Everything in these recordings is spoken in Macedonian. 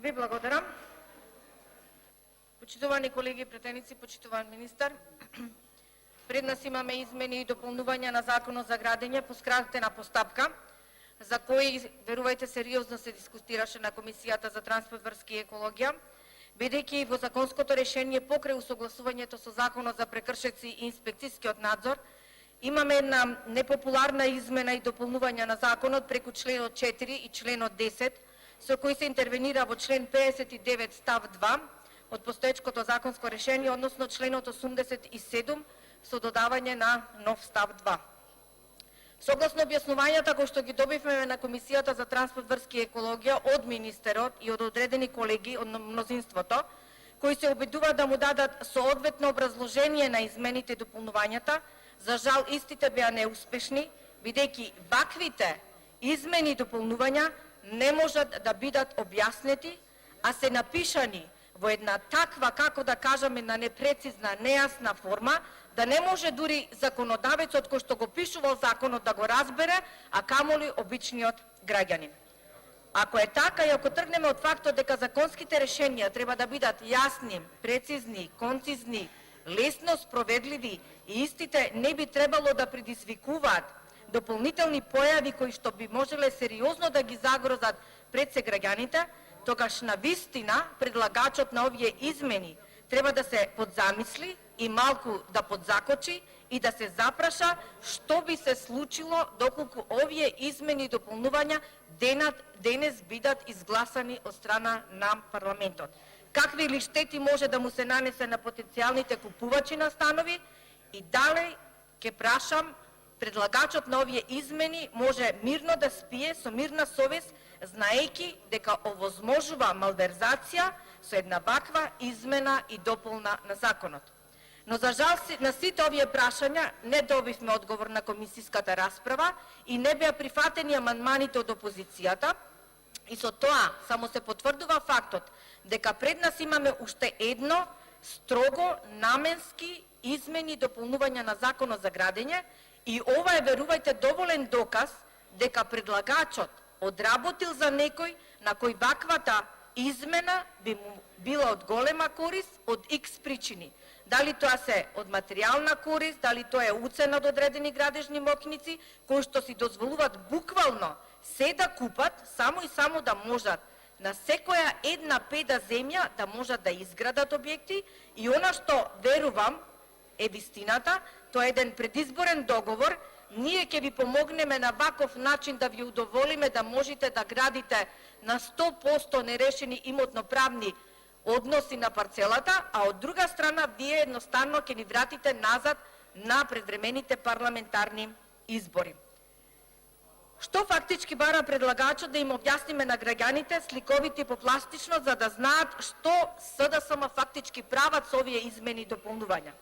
Ви благодарам. Почитувани колеги, претеници, почитуван министар, пред нас имаме измени и дополнувања на Законот за градење по скратена постапка, за кои, верувајте, сериозно се дискутираше на Комисијата за транспорт, врски и екологија, бидејќи во законското решение покрај усогласувањето со Законот за прекршоци и инспекцијскиот надзор, имаме една непопуларна измена и дополнување на Законот преку членот 4 и членот 10, со кој се интервенира во член 59 став 2 од постоечкото законско решение, односно членот 87 со додавање на нов став 2. Согласно објаснувањата кои што ги добивме на Комисијата за транспорт, врски и екологија од министерот и од одредени колеги од мнозинството, кои се обидуваат да му дадат соодветно образложение на измените и дополнувањата, за жал истите беа неуспешни, бидејќи ваквите измени и дополнувања не можат да бидат објаснети, а се напишани во една таква, како да кажаме, на непрецизна, нејасна форма, да не може дури законодавецот кој што го пишувал законот да го разбере, а камоли обичниот граѓанин. Ако е така и ако тргнеме од фактот дека законските решенија треба да бидат јасни, прецизни, концизни, лесно спроведливи и истите не би требало да предизвикуваат дополнителни појави кои што би можеле сериозно да ги загрозат пред се граѓаните, тогаш на вистина предлагачот на овие измени треба да се подзамисли и малку да подзакочи и да се запраша што би се случило доколку овие измени и дополнувања денес бидат изгласани од страна на парламентот. Какви ли штети може да му се нанесе на потенцијалните купувачи на станови и дали, ке прашам, предлагачот на овие измени може мирно да спие со мирна совест, знаејќи дека овозможува малверзација со една ваква измена и дополна на законот. Но за жал на сите овие прашања не добивме одговор на комисиската расправа и не беа прифатени амандманите од опозицијата, и со тоа само се потврдува фактот дека пред нас имаме уште едно строго наменски измени и дополнување на Законот за градење, и ова е, верувајте, доволен доказ дека предлагачот одработил за некој на кој ваквата измена би му била од голема корист од X причини. Дали тоа се од материјална корист, дали тоа е уцена од одредени градежни моќници, кои што си дозволуваат буквално се да купат, само и само да можат на секоја една педа земја да можат да изградат објекти, и она што верувам е вистината, тоа е еден предизборен договор. Ние ќе ви помогнеме на ваков начин да ви удоволиме да можете да градите на 100% нерешени имотно-правни односи на парцелата, а од друга страна вие едноставно ќе ни вратите назад на предвремените парламентарни избори. Што фактички бара предлагачот да им објасниме на граѓаните сликовито и попластично, за да знаат што СДСМ фактички прават со овие измени и дополнувања.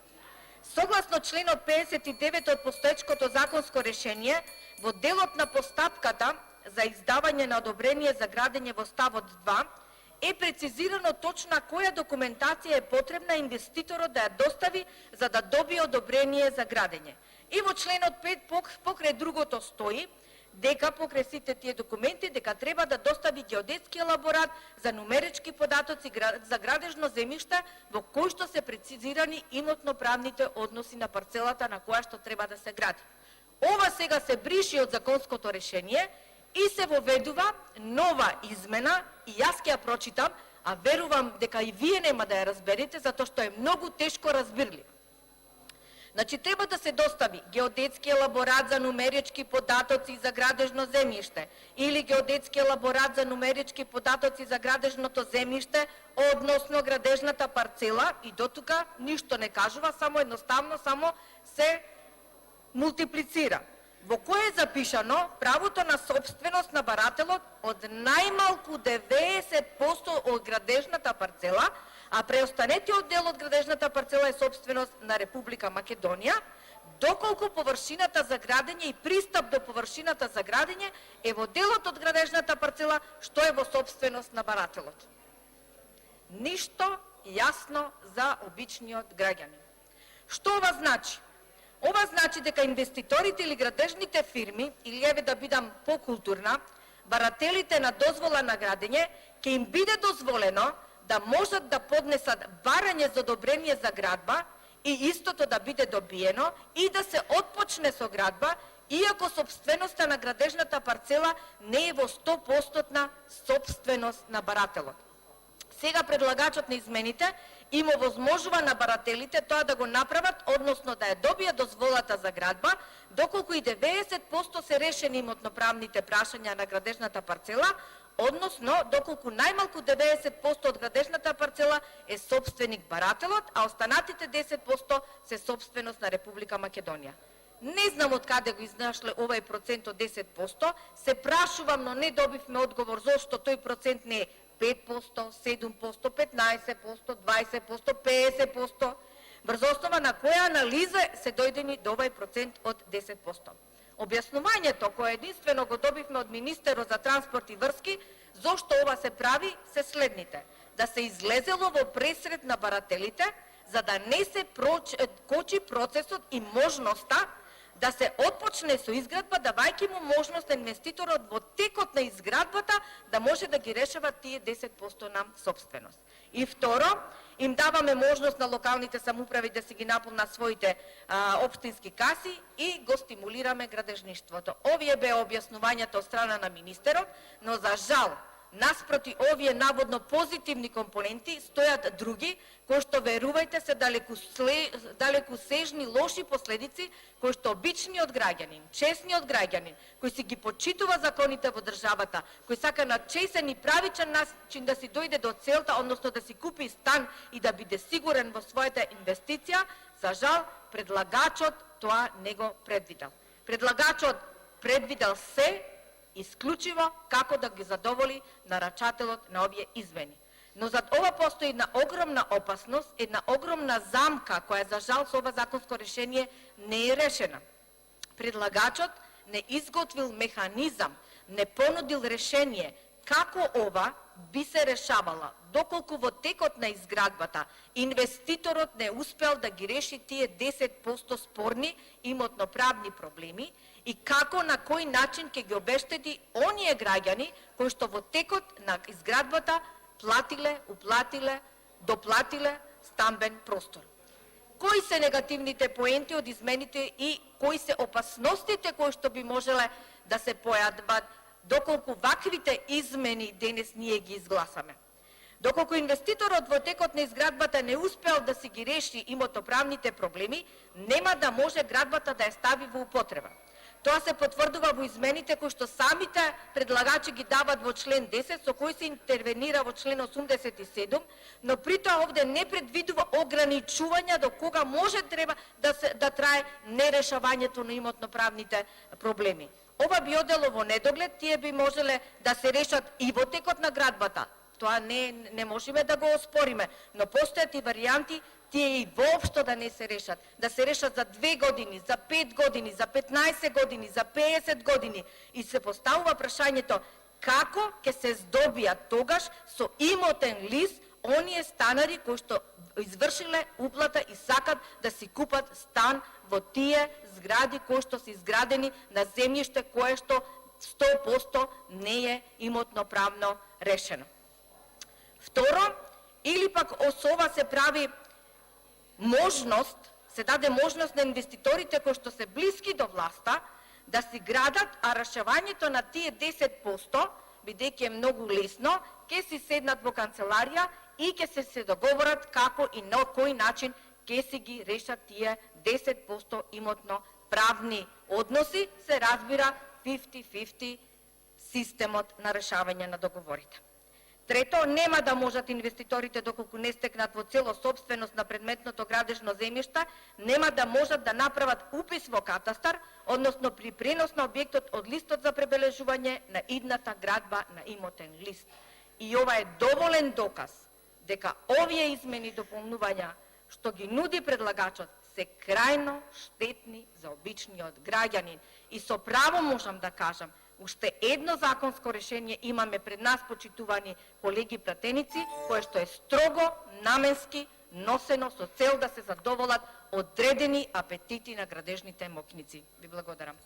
Согласно членот 59 од постоечкото законско решение, во делот на постапката за издавање на одобрение за градење во ставот 2 е прецизирано точно која документација е потребна инвеститорот да ја достави за да добие одобрение за градење. И во членот 5 покрај другото стои дека покрај сите тие документи дека треба да достави геодетски елаборат за нумерички податоци за градежно земјиште во кој што се прецизирани имотно-правните односи на парцелата на која што треба да се гради. Ова сега се бриши од законското решение и се воведува нова измена, и јас ќе ја прочитам, а верувам дека и вие нема да ја разберете, затоа што е многу тешко разбирлив. Значи, треба да се достави геодетски елаборат за нумерички податоци за градежно земјиште или геодетски елаборат за нумерички податоци за градежното земјиште односно градежната парцела, и до тука ништо не кажува, само едноставно се мултиплицира. Во кој е запишано правото на собственост на барателот од најмалку 90% од градежната парцела, а преостанетиот дел од градежната парцела е собственост на Република Македонија, доколку површината за градење и пристап до површината за градење е во делот од градежната парцела што е во собственост на барателот. Ништо јасно за обичниот граѓанин. Што ова значи? Ова значи дека инвеститорите или градежните фирми, или еве да бидам покултурна, барателите на дозвола на градење ќе им биде дозволено да можат да поднесат барање за одобрение за градба и истото да биде добиено и да се отпочне со градба, иако собственоста на градежната парцела не е во 100% собственост на барателот. Сега предлагачот на измените им овозможува на барателите тоа да го направат, односно да ја добијат дозволата за градба, доколку и 90% се решени имотноправните прашања на градежната парцела, односно доколку најмалку 90% од градежната парцела е собственик барателот, а останатите 10% се собственост на Република Македонија. Не знам од каде го изнашле овај процент од 10%, се прашувам, но не добивме одговор зошто тој процент не е 5%, 7%, 15%, 20%, 50%, врз основа на која анализа се дојдени до овај процент од 10%. Објаснувањето кое единствено го добивме од министерот за транспорт и врски, зошто ова се прави, се следните: да се излезело во пресред на барателите, за да не се кочи процесот и можноста да се отпочне со изградба, давајќи му можност на инвеститорот во текот на изградбата да може да ги решава тие 10% на собственост. И второ, им даваме можност на локалните самоуправи да си ги наполнат своите општински каси и го стимулираме градежништвото. Овие беа објаснувањето од страна на министерот, но за жал, наспроти овие наводно позитивни компоненти стојат други, кои што, верувајте се, далеку сежни лоши последици, кои што обичниот граѓанин, честниот граѓанин, кој си ги почитува законите во државата, кој сака на честен и правичен начин да си дојде до целта, односно да си купи стан и да биде сигурен во својата инвестиција, за жал, предлагачот тоа не го предвидел. Предлагачот предвидел се исклучиво како да ги задоволи нарачателот на овие измени. Но зад ова постои една огромна опасност, една огромна замка која за жал со ова законско решение не е решена. Предлагачот не изготвил механизам, не понудил решение како ова би се решавала, доколку во текот на изградбата инвеститорот не успел да ги реши тие 10% спорни имотноправни проблеми и како, на кој начин ќе ги обештети оние граѓани кои што во текот на изградбата платиле, уплатиле, доплатиле стамбен простор. Кои се негативните поенти од измените и кои се опасностите кои што би можеле да се појават доколку ваквите измени денес ние ги изгласаме? Доколку инвеститорот во текот на изградбата не успел да си ги реши имотноправните проблеми, нема да може градбата да ја стави во употреба. Тоа се потврдува во измените кои што самите предлагачи ги дават во член 10, со кој се интервенира во член 87, но при тоа овде не предвидува ограничувања до кога може да трае нерешавањето на имотноправните проблеми. Ова би одело во недоглед, тие би можеле да се решат и во текот на градбата. Тоа не можеме да го оспориме, но постојат и варијанти тие и воопшто да не се решат. Да се решат за 2 години, за 5 години, за 15 години, за 50 години. И се поставува прашањето како ќе се здобијат тогаш со имотен лист оние станари кои што извршиле уплата и сакат да си купат стан во тие згради кои што се изградени на земјиште кое што 100% не е имотноправно решено. Второ, или пак со ова се прави можност, се даде можност на инвеститорите кои што се блиски до власта да си градат, а решавањето на тие 10%, бидејќи е многу лесно, ќе си седнат во канцеларија и ќе се договорат како и на кој начин ќе си ги решат тие 10% имотно правни односи, се разбира 50-50 системот на решавање на договорите. Трето, нема да можат инвеститорите, доколку не стекнат во цело собственост на предметното градежно земјиште, нема да можат да направат упис во катастар, односно при пренос на објектот од листот за пребележување на идната градба на имотен лист. И ова е доволен доказ дека овие измени и дополнувања што ги нуди предлагачот се крајно штетни за обичниот граѓанин. И со право можам да кажам, уште едно законско решение имаме пред нас, почитувани колеги пратеници, кое што е строго, наменски, носено со цел да се задоволат одредени апетити на градежните моќници. Ви благодарам.